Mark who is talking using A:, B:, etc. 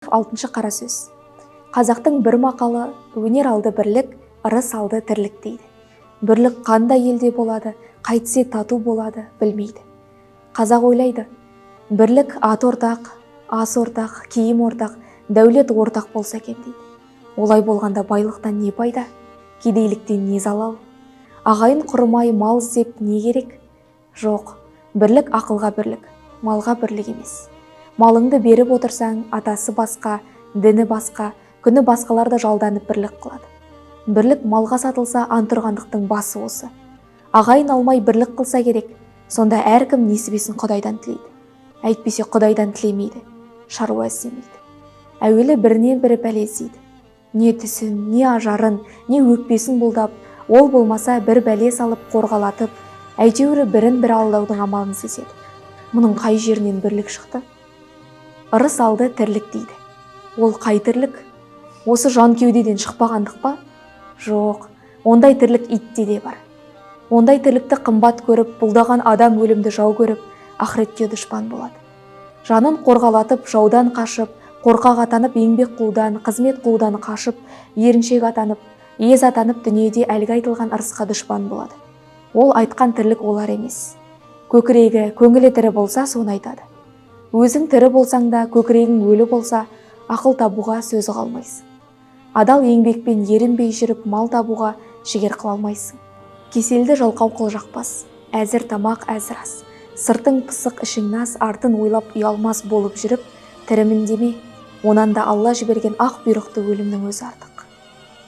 A: Алтыншы қара сөз. Қазақтың бір мақалы: өнер алды бірлік, ырыс алды тірлік дейді. Бірлік қандай елде болады, қайтсе тату болады, білмейді. Қазақ ойлайды: бірлік ат ортақ, ас ортақ, киім ортақ, дәулет ортақ болса екен дейді. Олай болғанда байлықтан не пайда, кедейліктен не залал? Ағайын құрымай мал іздеп не керек? Жоқ, бірлік ақылға бірлік, малға бірлік емес. Малыңды беріп отырсаң, атасы басқа, діні басқа, күні басқалар да жалданып бірлік қылады. Бірлік малға сатылса, антұрғандықтың басы осы. Ағайын алмай бірлік қылса керек, сонда әркім несібесін Құдайдан тілейді. Әйтпесе Құдайдан тілемейді, шаруа іздемейді. Әуелі бірінен бірі бәле іздейді. Не түсін, не ажарын, не өкпесін бұлдап, ол болмаса бір бәле салып қорғалатып, әйтеуір бірін бірі алдаудың амалын іздеседі. Мұның қай жерінен бірлік шықты? Ырыс алды тірлік дейді. Ол қай тірлік? Осы жан кеудеден шықпағандық па? Жоқ, ондай тірлік итте де бар. Ондай тірлікті қымбат көріп, бұлдаған адам өлімді жау көріп, ақыретке дұшпан болады. Жанын қорғалатып, жаудан қашып, қорқақ атанып, еңбек қылудан, қызмет қылудан қашып, еріншек атанып, ез атанып, дүниеде әлгі айтылған ырысқа дұшпан болады. Ол айтқан тірлік олар емес. Көкірегі, көңілі тірі болса, соны айтады. Өзің тірі болсаң да, көкірегің өлі болса, ақыл табуға сөзі қалмайсың. Адал еңбекпен ерінбей жүріп, мал табуға жігер қыла алмайсың. Кеселді жалқау қыл жақпас, әзір тамақ әзір ас. Сыртың пысық, ішің нас, артын ойлап ұялмас болып жүріп, тірімін деме, онан да Алла жіберген ақ бұйрықты өлімнің өзі артық.